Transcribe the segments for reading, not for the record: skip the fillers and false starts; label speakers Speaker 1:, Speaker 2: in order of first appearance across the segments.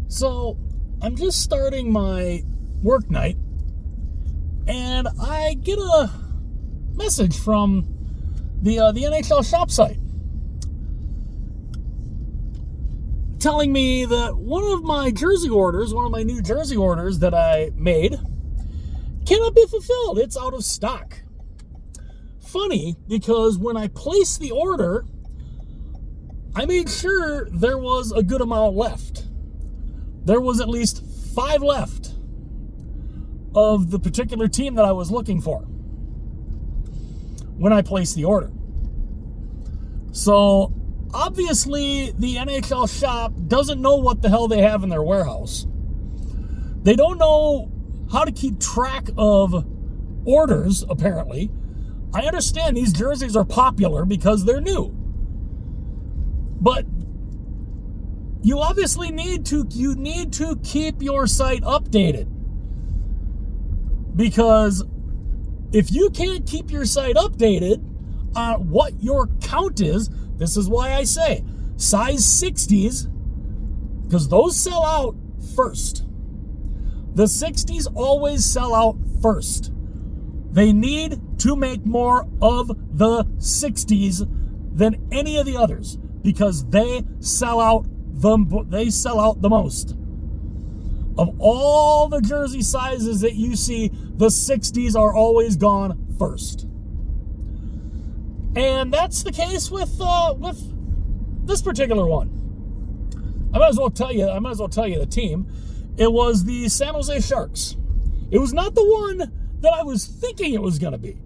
Speaker 1: So I'm just starting my work night, and I get a message from the NHL shop site telling me that one of my new jersey orders that I made cannot be fulfilled. It's out of stock. Funny, because when I placed the order, I made sure there was a good amount left. There was at least 5 left of the particular team that I was looking for when I placed the order. So obviously the NHL shop doesn't know what the hell they have in their warehouse. They don't know how to keep track of orders, apparently. I understand these jerseys are popular because they're new. But you obviously need to keep your site updated. Because if you can't keep your site updated on what your count is, this is why I say size 60s, because those sell out first. The 60s always sell out first. They need to make more of the 60s than any of the others because they sell out the most. Of all the jersey sizes that you see, the 60s are always gone first. And that's the case with this particular one. I might as well tell you the team. It was the San Jose Sharks. It was not the one that I was thinking it was going to be.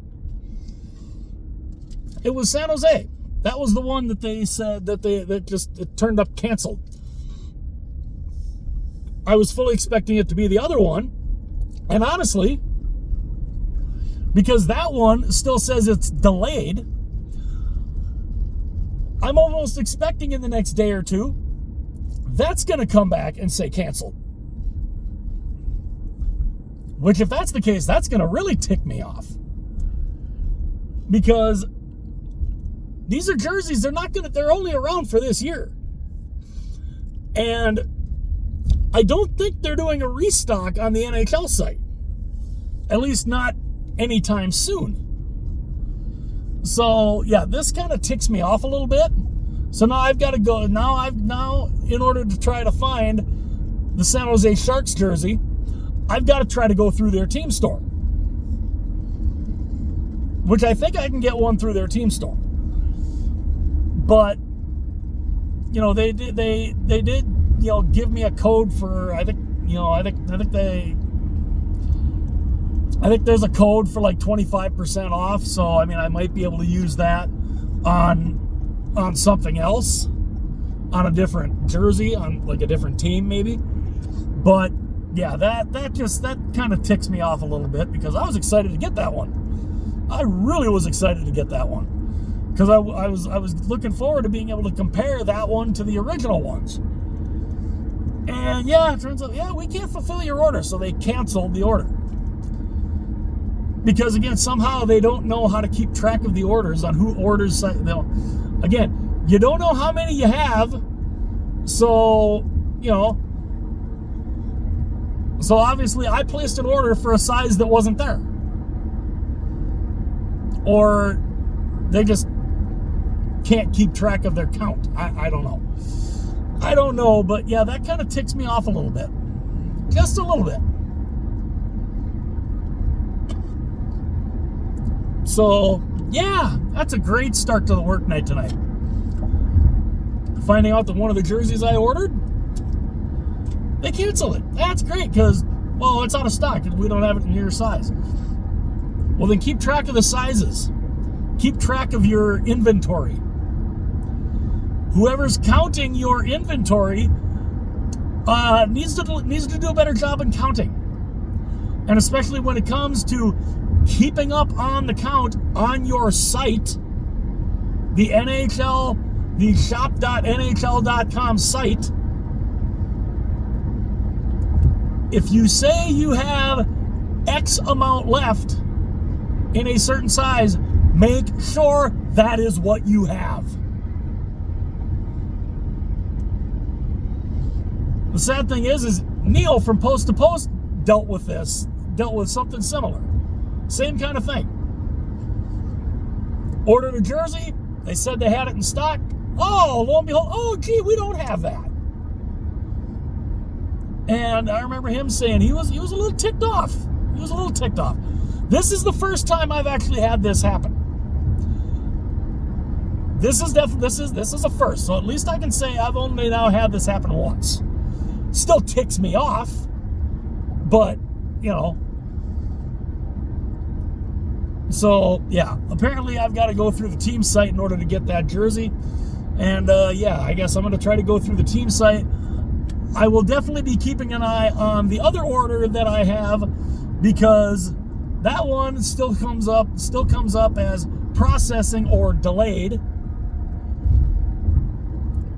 Speaker 1: It was San Jose. That was the one that they said that it turned up canceled. I was fully expecting it to be the other one. And honestly, because that one still says it's delayed, I'm almost expecting in the next day or two, that's going to come back and say canceled. Which, if that's the case, that's going to really tick me off. Because these are jerseys, they're only around for this year. And I don't think they're doing a restock on the NHL site. At least not anytime soon. So, yeah, this kind of ticks me off a little bit. So now I've got to go. Now, in order to try to find the San Jose Sharks jersey, I've got to try to go through their team store. Which I think I can get one through their team store. But, they did, give me a code for, I think there's a code for like 25% off. So, I might be able to use that on something else, on a different jersey, on like a different team maybe. But yeah, that kind of ticks me off a little bit because I was excited to get that one. I really was excited to get that one because I was looking forward to being able to compare that one to the original ones. And yeah, it turns out, we can't fulfill your order, so they canceled the order. Because again, somehow they don't know how to keep track of the orders on who orders. Again, you don't know how many you have, so So obviously I placed an order for a size that wasn't there. Or they just can't keep track of their count. I don't know. I don't know, but yeah, that kind of ticks me off a little bit. Just a little bit. So, yeah, that's a great start to the work night tonight. Finding out that one of the jerseys I ordered, they canceled it. That's great because, it's out of stock and we don't have it in your size. Well, then keep track of the sizes. Keep track of your inventory. Whoever's counting your inventory needs to do a better job in counting. And especially when it comes to keeping up on the count on your site, the shop.nhl.com site. If you say you have X amount left in a certain size, make sure that is what you have. The sad thing is Neil from Post to Post dealt with something similar. Same kind of thing. Ordered a jersey. They said they had it in stock. Oh, lo and behold, oh, gee, we don't have that. And I remember him saying he was a little ticked off. He was a little ticked off. This is the first time I've actually had this happen. This is a first. So at least I can say I've only now had this happen once. Still ticks me off, but you know. So yeah, apparently I've got to go through the team site in order to get that jersey. And yeah, I guess I'm going to try to go through the team site. I will definitely be keeping an eye on the other order that I have, because that one still comes up as processing or delayed.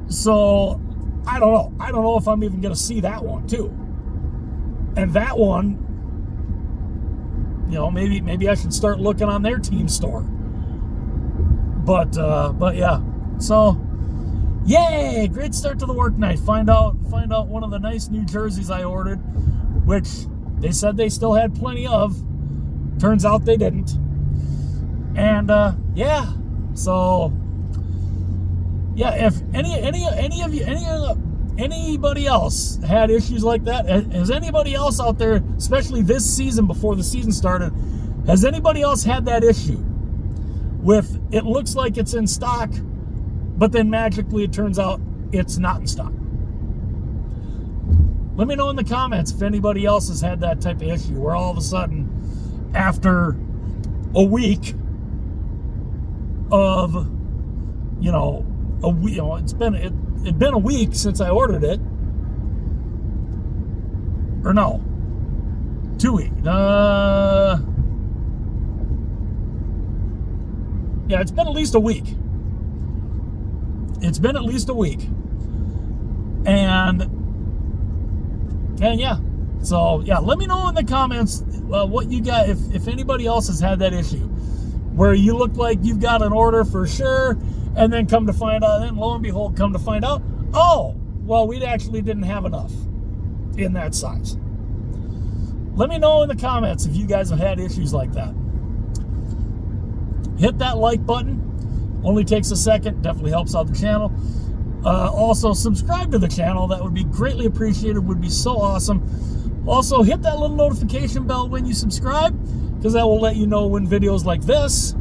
Speaker 1: So I don't know if I'm even going to see that one too. And that one, you know, maybe I should start looking on their team store. But yeah. So yay, great start to the work night. Find out one of the nice new jerseys I ordered, which they said they still had plenty of. Turns out they didn't. And yeah. So yeah, if anybody else had issues like that, has anybody else out there, especially this season before the season started, has anybody else had that issue with it looks like it's in stock, but then magically it turns out it's not in stock? Let me know in the comments if anybody else has had that type of issue where all of a sudden, after a week of, you know, it's been a week since I ordered it, or no, 2 weeks. Yeah, it's been at least a week. It's been at least a week. And yeah. So yeah, let me know in the comments what you got, if anybody else has had that issue where you look like you've got an order for sure, and then come to find out, then lo and behold, come to find out, oh, well, we actually didn't have enough in that size. Let me know in the comments if you guys have had issues like that. Hit that like button. Only takes a second. Definitely helps out the channel. Also, subscribe to the channel. That would be greatly appreciated. Would be so awesome. Also, hit that little notification bell when you subscribe, because that will let you know when videos like this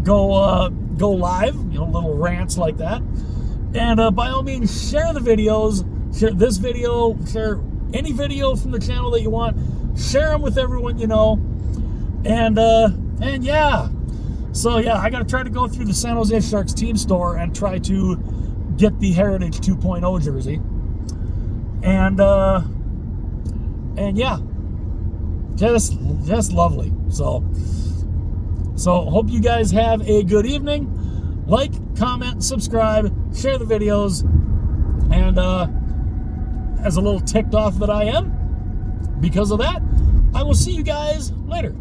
Speaker 1: go live. You know, little rants like that. And by all means, share the videos. Share this video. Share any video from the channel that you want. Share them with everyone you know. And yeah. So yeah, I got to try to go through the San Jose Sharks team store and try to get the Heritage 2.0 jersey. And yeah, just lovely. So hope you guys have a good evening. Like, comment, subscribe, share the videos, and as a little ticked off that I am because of that, I will see you guys later.